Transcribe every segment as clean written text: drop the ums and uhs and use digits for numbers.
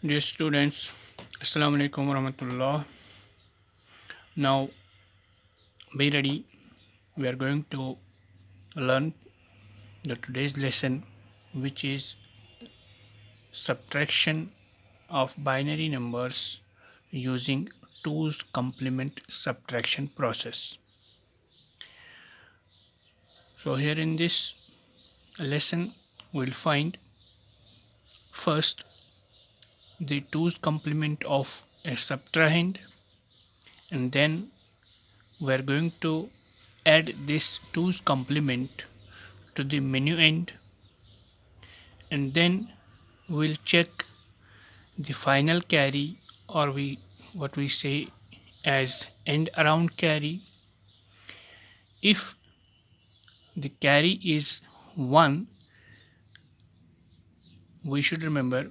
Dear students, Assalamu alaikum warahmatullah. Now be ready. We are going to learn the today's lesson, which is subtraction of binary numbers using 2's complement subtraction process. So here in this lesson, we'll find first the 2's complement of a subtrahend, and then we're going to add this 2's complement to the minuend, and then we'll check the final carry, or what we say as end around carry. If the carry is 1, we should remember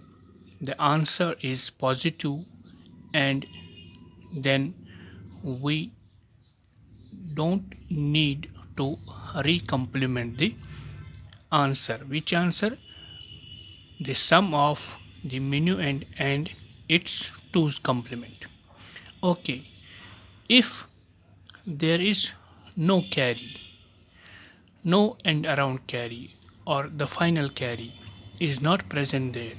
the answer is positive, and then we don't need to recomplement the answer. Which answer? The sum of the minuend and its 2's complement. Okay, if there is no carry, no end around carry, or the final carry is not present there,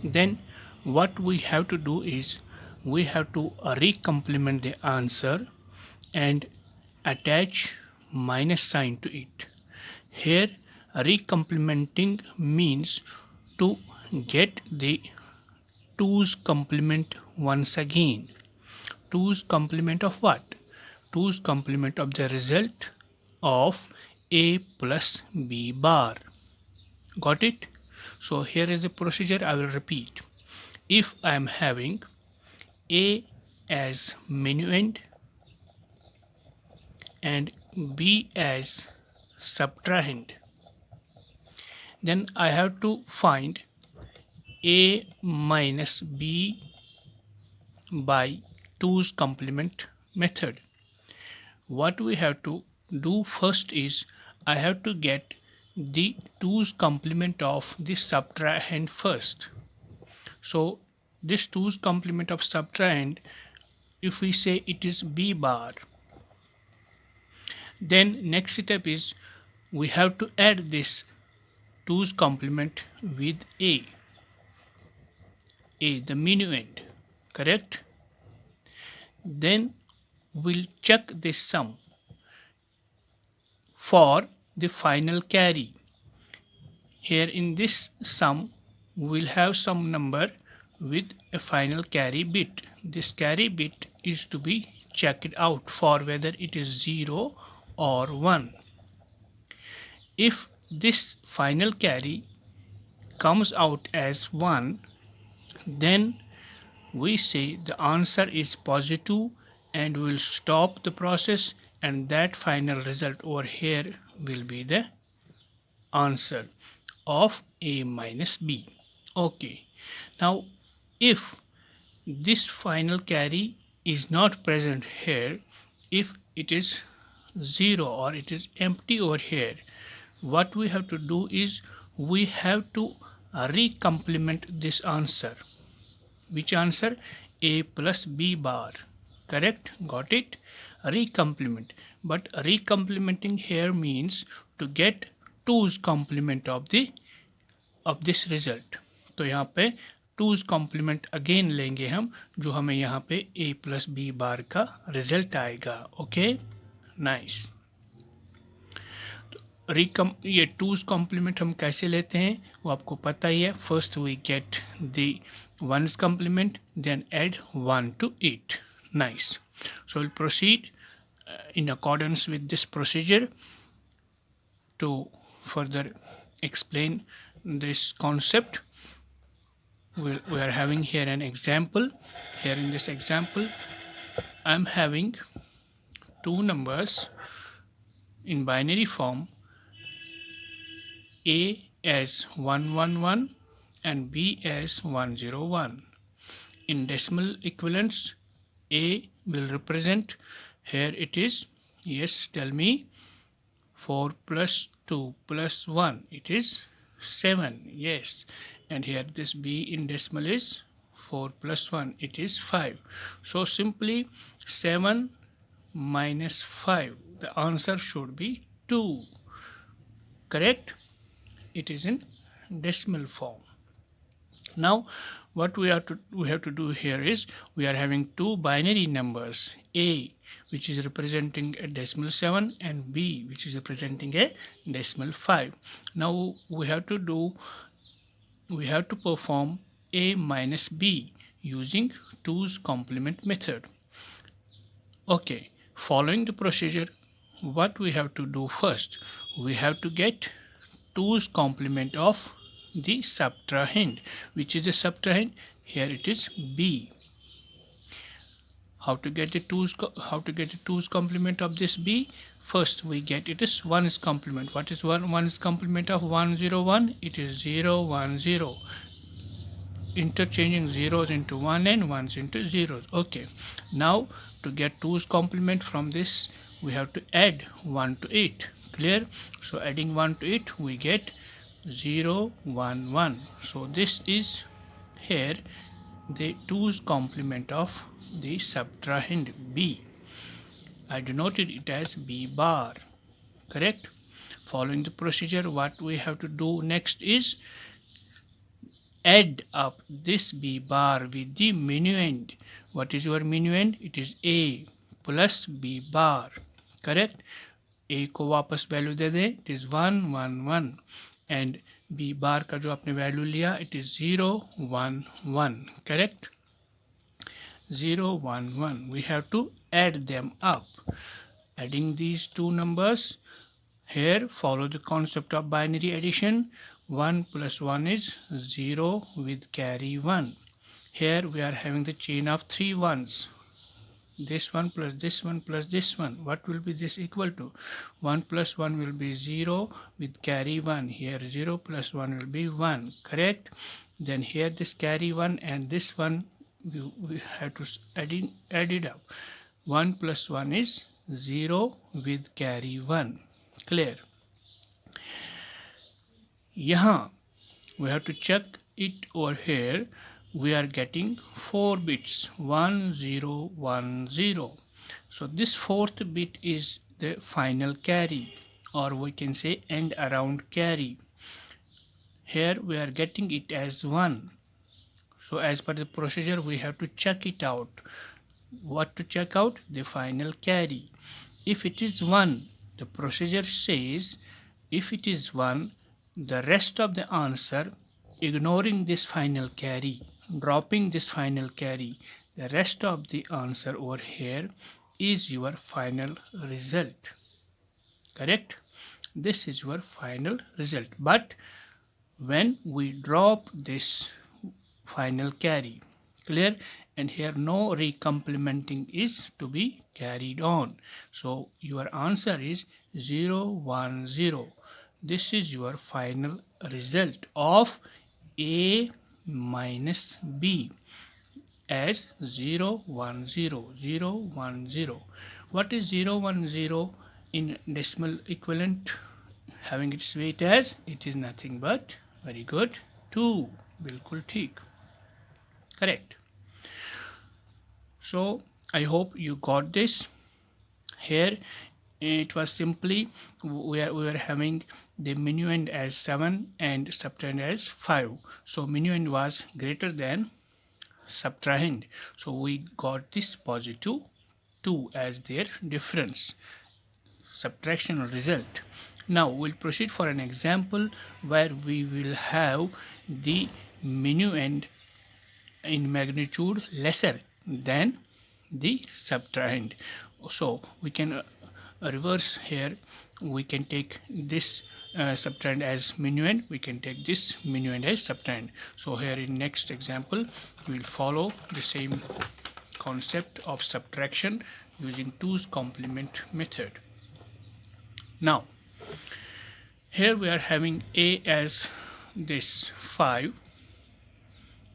then what we have to do is we have to recomplement the answer and attach minus sign to it. Here recomplementing means to get the 2's complement once again. 2's complement of what? 2's complement of the result of a plus b bar. Got it? So here is the procedure. I will repeat. If I am having a as minuend and b as subtrahend, then I have to find a minus b by 2's complement method. What we have to do first is I have to get the 2's complement of the subtrahend first. So this 2's complement of subtrahend, if we say it is b bar, then next step is we have to add this 2's complement with a the minuend, correct? Then we'll check this sum for the final carry. Here in this sum we'll have some number with a final carry bit. This carry bit is to be checked out for whether it is 0 or 1. If this final carry comes out as 1, then we say the answer is positive, and we'll stop the process, and that final result over here will be the answer of a minus b. Okay, now if this final carry is not present here, if it is 0 or it is empty over here, what we have to do is we have to recomplement this answer. Which answer? A plus b bar. Correct? Got it? Recomplement. But recomplementing here means to get 2's complement of this result. तो यहाँ पे 2's complement again लेंगे हम, जो हमें यहाँ पे a plus b bar का result आएगा. Okay, nice. ये 2's complement हम कैसे लेते हैं वो आपको पता ही है. First we get the 1's complement, then add 1 to it. Nice. So we'll proceed in accordance with this procedure to further explain this concept. We are having here an example. Here in this example I am having two numbers in binary form, a as 111 and b as 101. In decimal equivalents, a will represent, here it is, yes, tell me, 4 plus 2 plus 1, it is 7, yes, and here this b in decimal is 4 plus 1, it is 5. So simply 7 minus 5, the answer should be 2. Correct? It is in decimal form. Now what we have to do here is, we are having two binary numbers, a which is representing a decimal 7 and b which is representing a decimal 5. Now we have to perform a minus b using 2's complement method. Okay, following the procedure, what we have to do first, we have to get 2's complement of the subtrahend. Which is the subtrahend? Here it is b. How to get the 2's complement of this b? First we get it is 1's complement. What is 1's complement of 101? It is 0 1 0. Interchanging zeros into 1 and 1's into zeros. Okay, now to get 2's complement from this, we have to add 1 to it. Clear? So adding 1 to it, we get 0 1 1. So this is here the 2's complement of the subtrahend b. I denoted it as b bar. Correct? Following the procedure, what we have to do next is add up this b bar with the minuend. What is your minuend? It is a plus b bar. Correct? a को वापस value दे दें, it is 1 1 1, and b bar का जो आपने value लिया, it is 0 1 1. Correct? 0 1 1. We have to add them up. Adding these two numbers, here follow the concept of binary addition. 1 plus 1 is 0 with carry 1. Here we are having the chain of 3 ones. This one plus this one plus this one. What will be this equal to? 1 plus 1 will be 0 with carry 1. Here 0 plus 1 will be 1. Correct? Then here this carry 1 and this one we have to add it up. 1 plus 1 is 0 with carry 1. Clear? यहाँ we have to check it over here. We are getting 4 bits, 1 0 1 0. So this fourth bit is the final carry, or we can say end around carry. Here we are getting it as 1. So as per the procedure, we have to check it out. What to check out? The final carry. If it is 1, the procedure says if it is 1, the rest of the answer, ignoring this final carry, dropping this final carry, the rest of the answer over here is your final result. Correct? This is your final result. But when we drop this final carry, clear? And here no recomplementing is to be carried on. So your answer is 0 1 0. This is your final result of a minus b as 0 1 0 0 1 0. What is 0 1 0 in decimal equivalent? Having its weight as, it is nothing but, very good, 2. बिल्कुल ठीक. Correct. So I hope you got this. Here it was simply we are having the minuend as 7 and subtrahend as 5. So minuend was greater than subtrahend. So we got this positive 2 as their difference, subtraction result. Now we'll proceed for an example where we will have the minuend in magnitude lesser than the subtrahend. So we can reverse here. We can take this subtrahend as minuend, we can take this minuend as subtrahend. So here in next example we will follow the same concept of subtraction using 2's complement method. Now here we are having a as this 5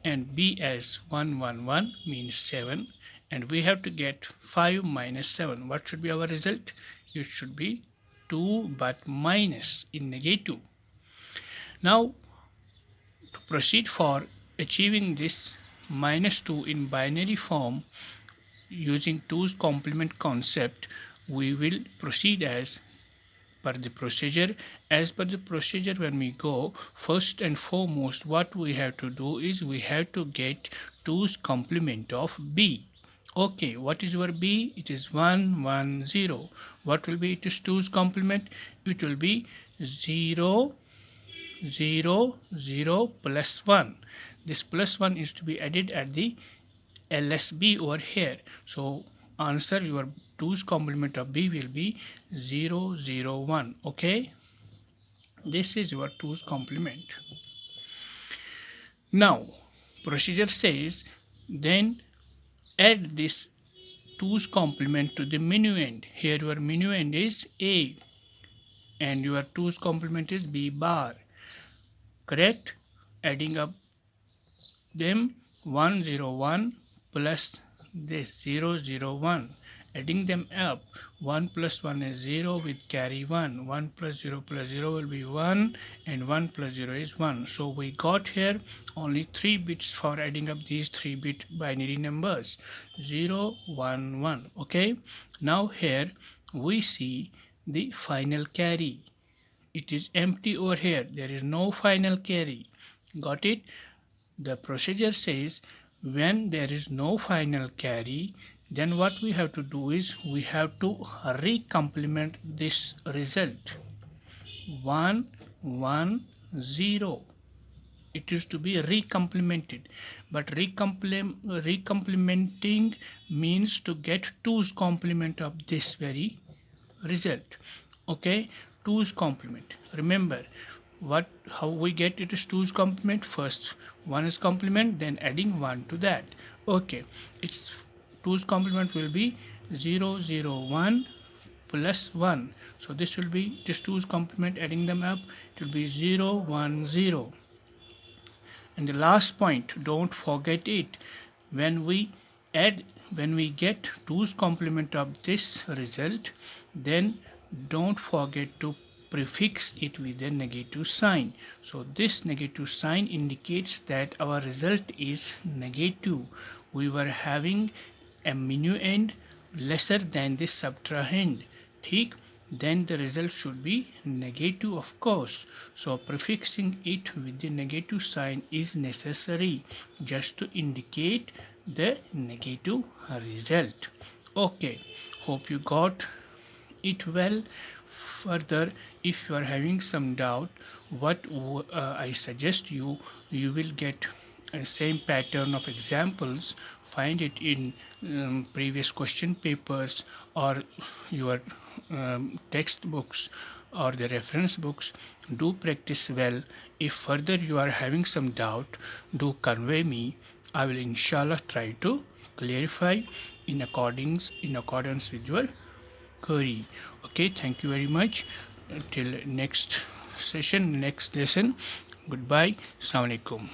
and b as 1 1 1 means 7, and we have to get 5 minus 7. What should be our result? It should be 2 but minus in negative. Now to proceed for achieving this -2 in binary form using 2's complement concept. We will proceed as per the procedure. As per the procedure, when we go, first and foremost what we have to do is we have to get 2's complement of b. Okay, what is your b? It is 1 1 0. What will be it is 2's complement? It will be 0 0 0 plus 1. This plus 1 is to be added at the LSB over here. So answer, your 2's complement of b will be 0 0 1. Okay, this is your 2's complement. Now procedure says then add this 2's complement to the minuend. Here your minuend is a and your 2's complement is b bar. Correct? Adding up them 101 plus this 001, adding them up 1 plus 1 is 0 with carry 1, 1 plus 0 will be 1 and 1 plus 0 is 1. So we got here only 3 bits for adding up these 3-bit binary numbers 0 1 1. Okay, now here we see the final carry. It is empty over here, there is no final carry. Got it? The procedure says when there is no final carry, then what we have to do is we have to recomplement this result 1 1 0. It is to be recomplemented, but recomplementing means to get 2's complement of this very result. Okay, 2's complement. Remember how we get it is 2's complement. First 1 is complement, then adding 1 to that. Okay, its 2's complement will be 0 0 1 plus 1. So this will be just 2's complement, adding them up it will be 0 1 0. And the last point, don't forget it, when we get 2's complement of this result, then don't forget to prefix it with a negative sign. So this negative sign indicates that our result is negative. We were having a minuend lesser than the subtrahend. ठीक, then the result should be negative, of course. So prefixing it with the negative sign is necessary just to indicate the negative result. Okay, hope you got it well. Further, if you are having some doubt, what I suggest you will get a same pattern of examples, find it in previous question papers or your textbooks or the reference books. Do practice well. If further you are having some doubt, do convey me. I will inshallah try to clarify in accordance with your query. Okay, thank you very much. Till next session, next lesson. Goodbye. Assalamu alaikum.